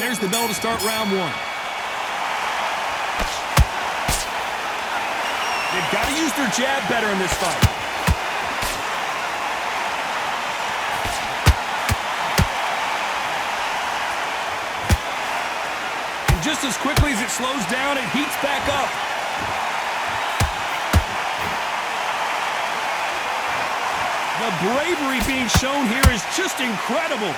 There's the bell to start round one. They've got to use their jab better in this fight. And just as quickly as it slows down, it heats back up. The bravery being shown here is just incredible.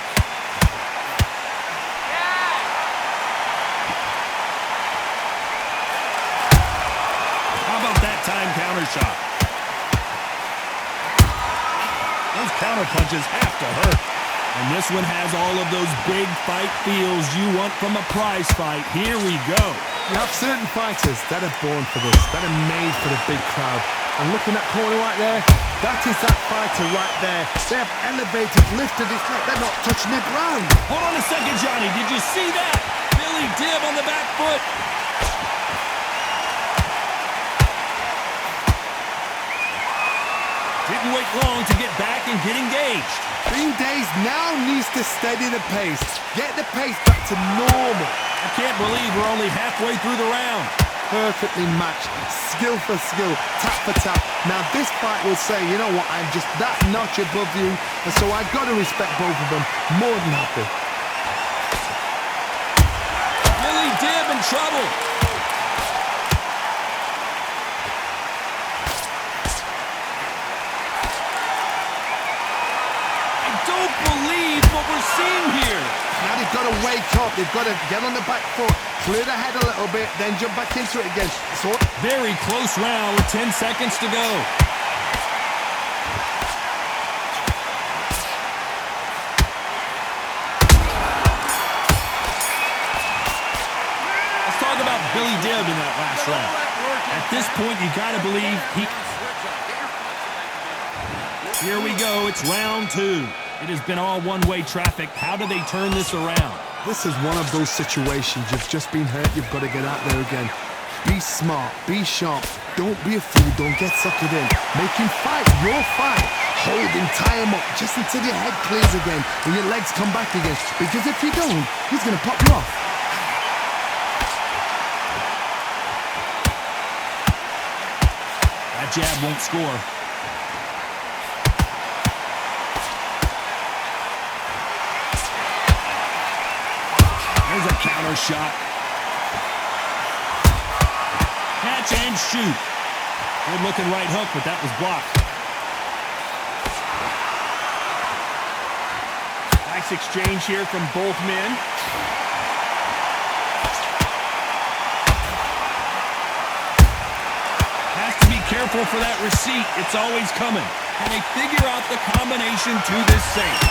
Time counter shot. Those counter punches have to hurt. And this one has all of those big fight feels you want from a prize fight. Here we go. You have certain fighters that are born for this, that are made for the big crowd. And looking at that corner right there, that is that fighter right there. They have elevated, lifted, it's like they're not touching the ground. Hold on a second, Johnny. Did you see that? Billy Dib on the back foot. Didn't wait long to get back and get engaged. Green Days now needs to steady the pace. Get the pace back to normal. I can't believe we're only halfway through the round. Perfectly matched, skill for skill, tap for tap. Now this fight will say, you know what, I'm just that notch above you, and so I've got to respect both of them. More than happy. Billy Dib in trouble. Don't believe what we're seeing here. Now they've got to wake up. They've got to get on the back foot, clear the head a little bit, then jump back into it again. So very close round with 10 seconds to go. Let's talk about Billy Dib in that last round. At this point, you got to believe he... Here we go. It's round two. It has been all one-way traffic. How do they turn this around? This is one of those situations. You've just been hurt. You've got to get out there again. Be smart. Be sharp. Don't be a fool. Don't get suckered in. Make him fight your fight. Hold him, tie him up just until your head clears again and your legs come back again. Because if you don't, he's going to pop you off. That jab won't score. There's a counter shot. Catch and shoot. Good looking right hook, but that was blocked. Nice exchange here from both men. Has to be careful for that receipt. It's always coming. Can they figure out the combination to this safe?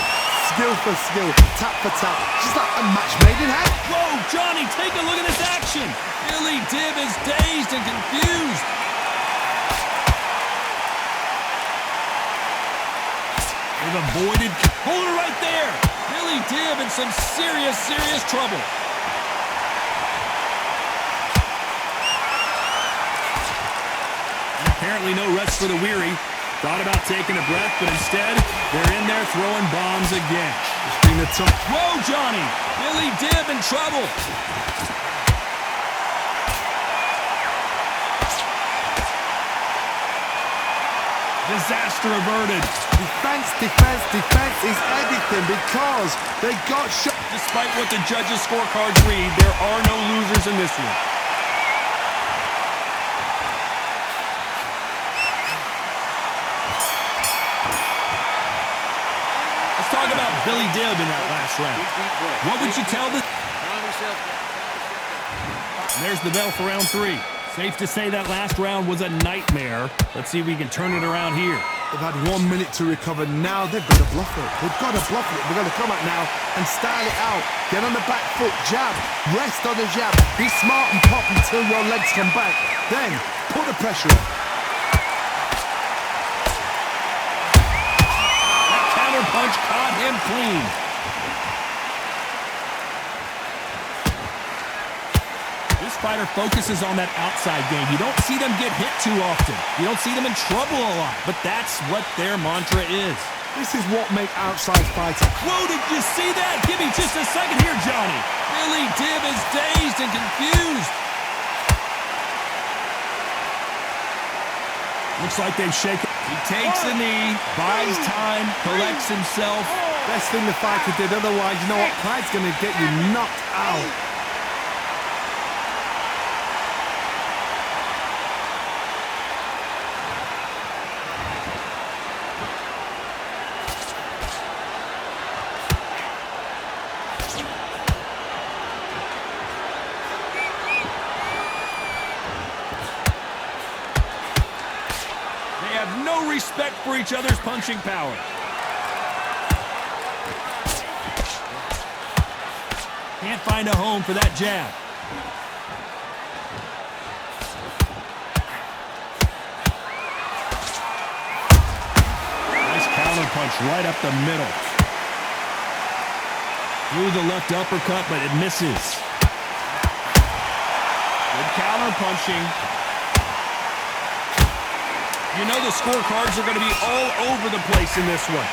Skill for skill, tap for tap, just like a match made in heaven. Whoa, Johnny, take a look at this action. Billy Dib is dazed and confused. They've avoided. Hold it right there. Billy Dib in some serious, serious trouble. And apparently no rest for the weary. Thought about taking a breath, but instead, they're in there throwing bombs again. It's been a tough... Whoa, Johnny! Billy Dib in trouble! Disaster averted. Defense, defense, defense is everything because they got shot. Despite what the judges' scorecards read, there are no losers in this one. Talk about Billy Dib in that last round. What would you tell the... There's the bell for round three. Safe to say that last round was a nightmare. Let's see if we can turn it around here. They've had 1 minute to recover. Now they've got to bluff it. They've got to bluff it. They've got to come out now and style it out. Get on the back foot, jab, rest on the jab. Be smart and pop until your legs come back. Then put the pressure on. Punch caught him clean. This fighter focuses on that outside game. You don't see them get hit too often. You don't see them in trouble a lot, but that's what their mantra is. This is what makes outside fighters. Whoa, did you see that? Give me just a second here, Johnny. Billy Dib is dazed and confused. Looks like they've shaken. He takes a knee, buys time, collects himself. Best thing the fighter did, otherwise, you know what? Pride's going to get you knocked out. No respect for each other's punching power. Can't find a home for that jab. Nice counter punch right up the middle. Through the left uppercut, but it misses. Good counter punching. You know the scorecards are going to be all over the place in this one.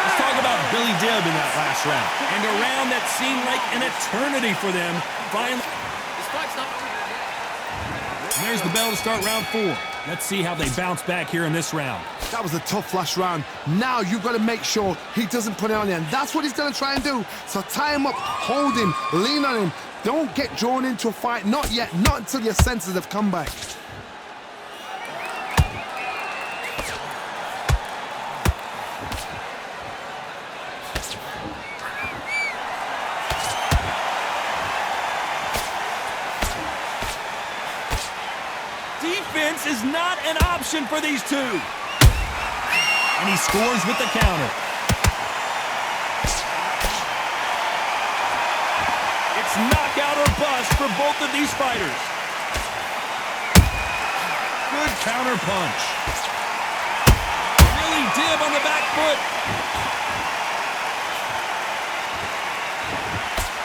Let's talk about Billy Dib in that last round. And a round that seemed like an eternity for them. Finally. And there's the bell to start round 4. Let's see how they bounce back here in this round. That was a tough last round. Now you've got to make sure he doesn't put it on you, and that's what he's going to try and do. So tie him up, hold him, lean on him. Don't get drawn into a fight. Not yet. Not until your senses have come back. Defense is not an option for these two. And he scores with the counter. It's knockout or bust for both of these fighters. Good counter punch. Billy Dib on the back foot.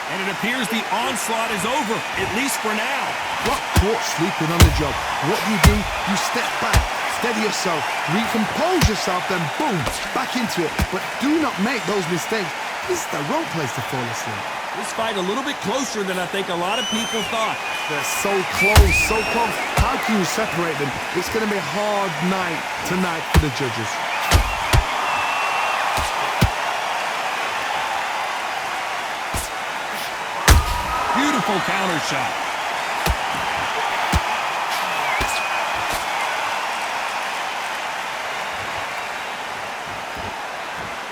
And it appears the onslaught is over, at least for now. Got caught sleeping on the job. What do? You step back, steady yourself, recompose yourself, then boom, back into it. But do not make those mistakes. This is the wrong place to fall asleep. This fight a little bit closer than I think a lot of people thought. They're so close, so close. How can you separate them? It's going to be a hard night tonight for the judges. Beautiful counter shot.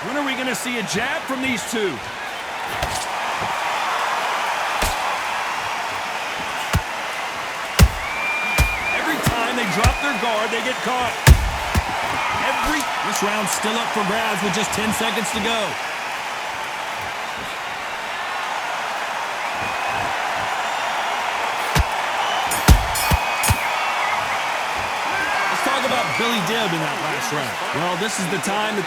When are we going to see a jab from these two? Every time they drop their guard, they get caught. This round's still up for grabs with just 10 seconds to go. Let's talk about Billy Dib in that last round. Well, this is the time that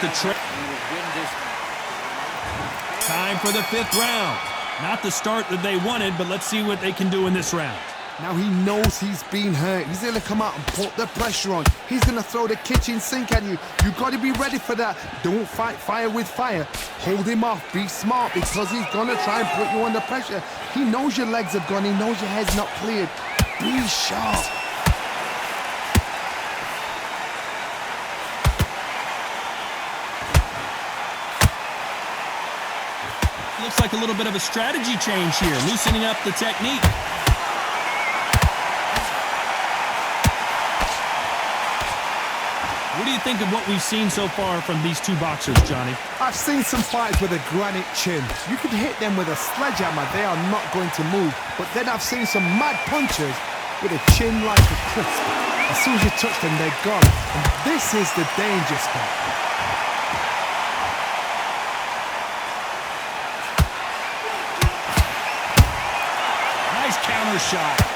time for the 5th round. Not the start that they wanted, but let's see what they can do in this round. Now he knows he's been hurt. He's going to come out and put the pressure on. He's going to throw the kitchen sink at you. You've got to be ready for that. Don't fight fire with fire. Hold him off. Be smart because he's going to try and put you under pressure. He knows your legs have gone. He knows your head's not cleared. Be sharp. Looks like a little bit of a strategy change here, loosening up the technique. What do you think of what we've seen so far from these two boxers, Johnny? I've seen some fighters with a granite chin. You can hit them with a sledgehammer, they are not going to move. But then I've seen some mad punchers with a chin like a crisp. As soon as you touch them, they're gone. And this is the danger spot. Nice counter shot.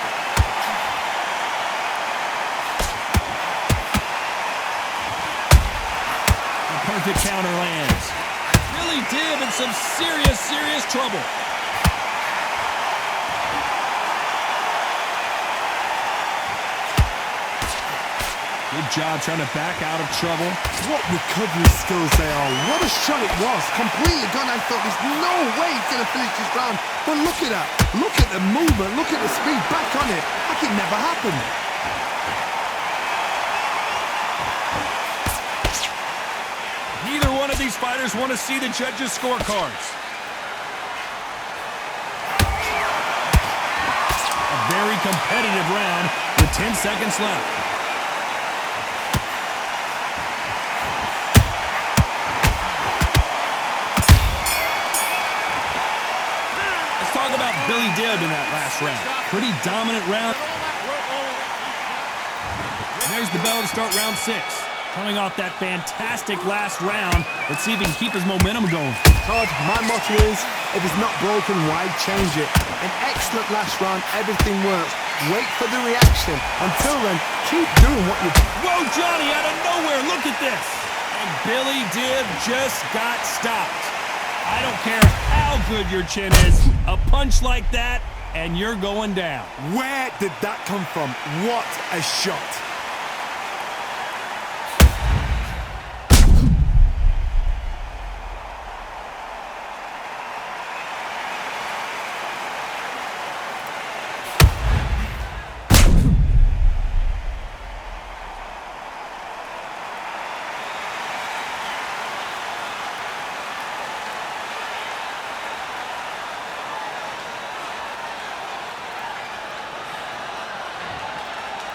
Perfect counter lands. Billy Dib in some serious trouble. Good job trying to back out of trouble. What recovery skills they are. What a shot it was. Completely gone. I thought there's no way he's going to finish this round. But look at that. Look at the movement. Look at the speed. Back on it. Like it never happened. Neither one of these fighters want to see the judges' scorecards. A very competitive round with 10 seconds left. Talk about Billy Dib in that last round. Pretty dominant round. And there's the bell to start round 6. Coming off that fantastic last round, let's see if he can keep his momentum going. Todd, my motto is, if it's not broken, why change it? An excellent last round, everything works. Wait for the reaction. Until then, keep doing what you do. Whoa, Johnny, out of nowhere, look at this. And Billy Dib just got stopped. I don't care how good your chin is, a punch like that, and you're going down. Where did that come from? What a shot.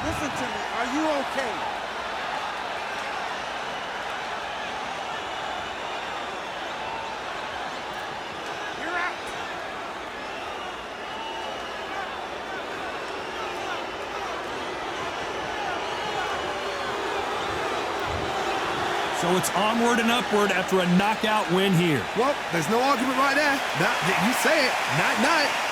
Listen to me. Are you okay? You're out. So it's onward and upward after a knockout win here. Well, there's no argument right there. You say it. Night-night.